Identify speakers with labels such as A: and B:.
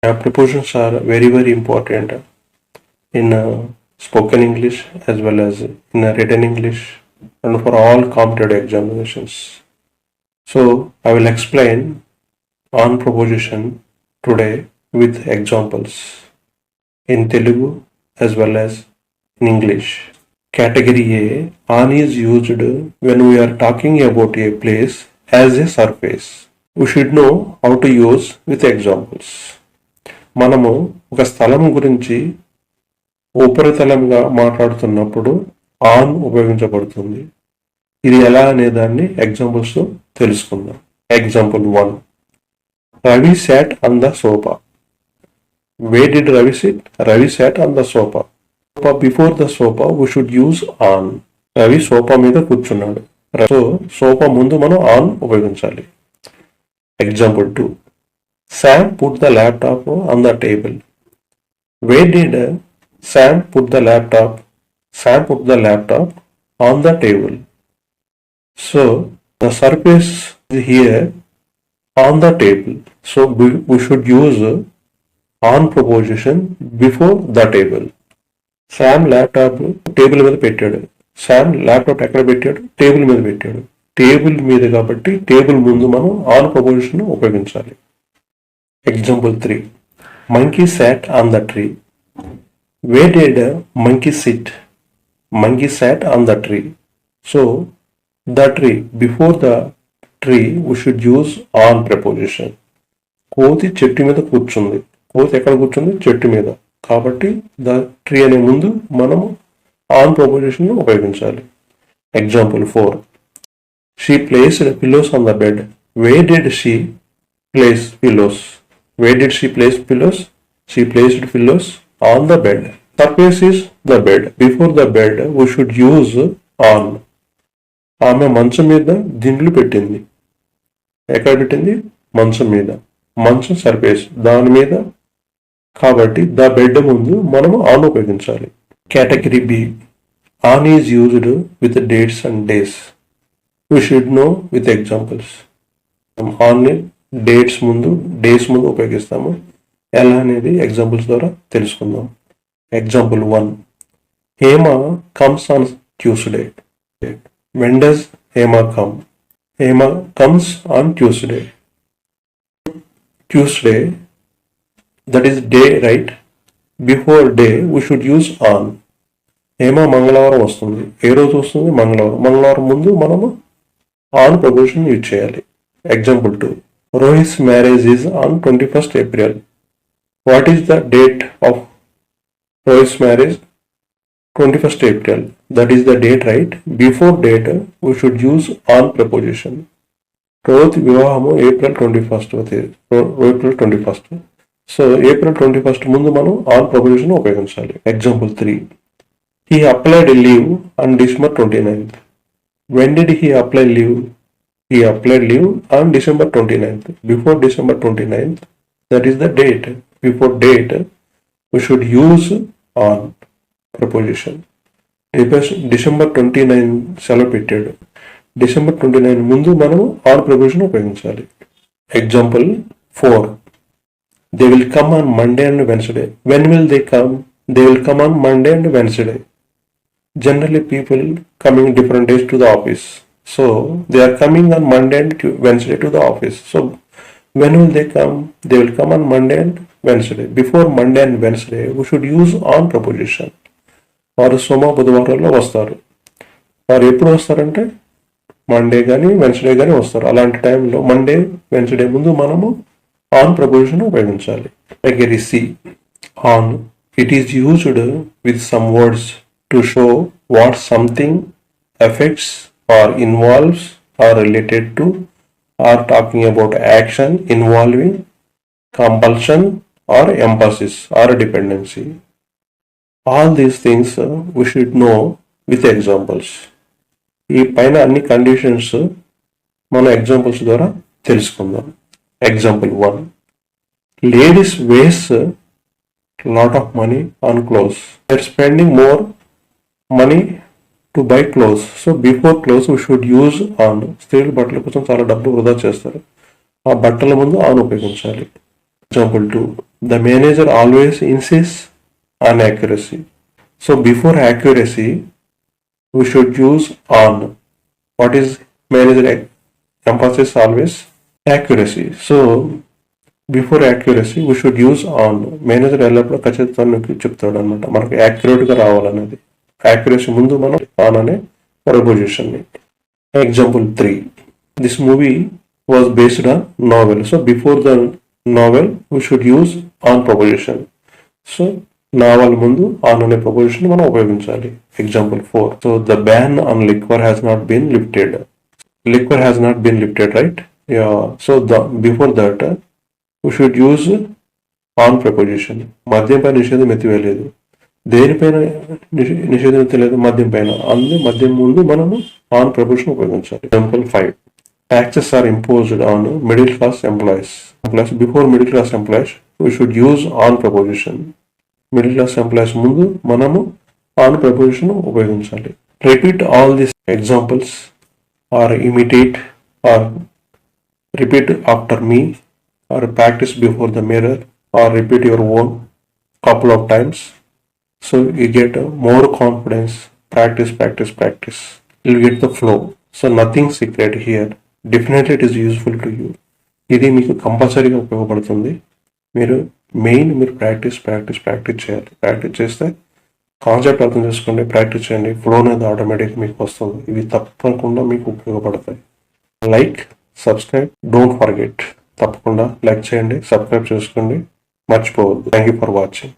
A: Prepositions are very important in spoken English as well as in written English and for all competitive examinations. So I will explain on preposition today with examples in Telugu as well as in English. Category A, on is used when we are talking about a place as a surface. We should know how to use with examples. మనము ఒక స్థలం గురించి ఉపరితలంగా మాట్లాడుతున్నప్పుడు on ఉపయోగించబడుతుంది. ఇది ఎలా అనే దాన్ని ఎగ్జాంపుల్స్ తెలుసుకుందాం. Example 1. Ravi sat on the sofa. Where did Ravi sit? Ravi sat on the sofa. Before the sofa we should use on. Ravi sofa మీద కూర్చున్నాడు. సో సోఫా ముందు మనం ఆన్ ఉపయోగించాలి. Example 2. Sam put the laptop on the table. Where did Sam put the laptop? Sam put the laptop on the table. So the surface is here on the table. So we should use on preposition before the table. Sam laptop table మీద పెట్టాడు. Sam laptop ఎక్కడ పెట్టాడు? Table మీద పెట్టాడు. Table మీద కాబట్టి table ముందు మనం ఆన్ ప్రపోజిషన్ ఉపయోగించాలి. Example 3. Monkey sat on the tree. Where did monkey sit? Monkey sat on the tree. So the tree, before the tree we should use on preposition. కోతి చెట్టు మీద కూర్చుంది. కోతి ఎక్కడ కూర్చుంది? చెట్టు మీద. కాబట్టి ద ట్రీ అనే ముందు మనము ఆన్ ప్రపోజిషన్ ఉపయోగించాలి. Example 4. She placed pillows on the bed. Where did she place pillows? Where did she place pillows? She placed pillows on the bed. Surface is the bed. Before the bed we should use on. ఆమె మంచం మీద దిండ్లు పెట్టింది. ఎక్కడ పెట్టింది? మంచం మీద. మంచం surface దాని మీద కాబట్టి ద బెడ్ ముందు మనము ఆన్ ఉపయోగించాలి. Category B, on is used with dates and days. We should know with examples. On dates ముందు డేస్ ముందు ఉపయోగిస్తాము. ఎలా అనేది ఎగ్జాంపుల్స్ ద్వారా తెలుసుకుందాం. Example 1. Hema comes on Tuesday. When does Hema come? Hema comes on Tuesday. Tuesday, that is day, right? Before day we should use on. Hema మంగళవారం వస్తుంది. ఏ రోజు వస్తుంది? మంగళవారం. మంగళవారం ముందు మనము ఆన్ ప్రపోజిషన్ యూజ్ చేయాలి. Example 2. Rohit's marriage is on 21st April. What is the date of Rohit's marriage? 21st April. That is the date, right? Before date we should use on preposition. Rohit వివాహము April 21st. April 21st. So April 21st ముందు మనం on preposition ఉపయోగించాలి. Example 3. He applied leave on December 29th. When did he apply leave? He applied leave on December 29th. Before December 29th, that is the date. Before date we should use on preposition. December 29 సెలవు పెట్టాడు. December 29 ముందు మనము on preposition ఉపయోగించాలి. Example 4. They will come on Monday and Wednesday. When will they come? They will come on Monday and Wednesday. Generally people coming different days to the office. So they are coming on Monday and Wednesday to the office. So when will they come? They will come on Monday and Wednesday. Before Monday and Wednesday we should use on preposition. వారు సోమ బుధవారంలో వస్తారు. వారు ఎప్పుడు వస్తారంటే Monday కానీ Wednesday కానీ వస్తారు. అలాంటి టైంలో మండే వెన్స్డే ముందు మనము ఆన్ ప్రపోజిషన్ ఉపయోగించాలి. Category C, on. It is used with some words to show what something effects or involves or related to or talking about action involving compulsion or emphasis or dependency. All these things we should know with examples. ఈ పైన అన్ని conditions మన examples ద్వారా తెలుసుకుందాం. Example 1. Ladies waste lot of money on clothes. They're spending more money to buy clothes. So before clothes we should use on. స్త్రీలు బట్టల కోసం చాలా డబ్బు వృధా చేస్తారు. ఆ బట్టల ముందు ఆన్ ఉపయోగించాలి. Example 2. the manager always insists on accuracy. So before accuracy, we should use on. What is manager emphasis always? Accuracy. So before accuracy we should use on. Manager ఎల్లప్పుడూ ఖచ్చితంగా చెప్తాడు అనమాట మనకు యాక్యురేట్గా రావాలనేది. యాక్యురసీ ముందు మనం ఆన్ అనే ప్రపోజిషన్ని. Example 3, this movie was based on novel. So before the novel we should use on preposition. So novel ముందు ఆన్ అనే ప్రపోజిషన్ మనం ఉపయోగించాలి. Example 4, so the ban on liquor has not been lifted. Liquor has not been lifted, right? So before that we should use on preposition. మద్యంపై నిషేధం ఎత్తివేయలేదు. దేనిపైన నిషేధం ఎత్తలేదు? మద్యం పైన. అందుకే మద్యం ముందు మనము ఆన్ ప్రపోజిషన్ ఉపయోగించాలి. Example 5, taxes are imposed on middle class employees. Before middle class employees we should use on preposition. Middle class employees ముందు మనము ఆన్ ప్రపోజిషన్ ఉపయోగించాలి. Repeat all these examples or imitate or repeat after me or practice before the mirror or repeat your own couple of times, so you get more confidence. Practice. You'll get the flow. So nothing secret here. Definitely it is useful to you. ఇది మీకు కంపల్సరీగా ఉపయోగపడుతుంది. మీరు practice చేయాలి. Practice చేస్తే concept అర్థం చేసుకోండి, practice చేయండి, ఫ్లో అనేది ఆటోమేటిక్ మీకు వస్తుంది. ఇవి తప్పకుండా మీకు ఉపయోగపడతాయి. Like, subscribe, don't forget. తప్పకుండా లైక్ చేయండి, సబ్స్క్రైబ్ చేసుకోండి, మర్చిపోవద్దు. Thank you for watching.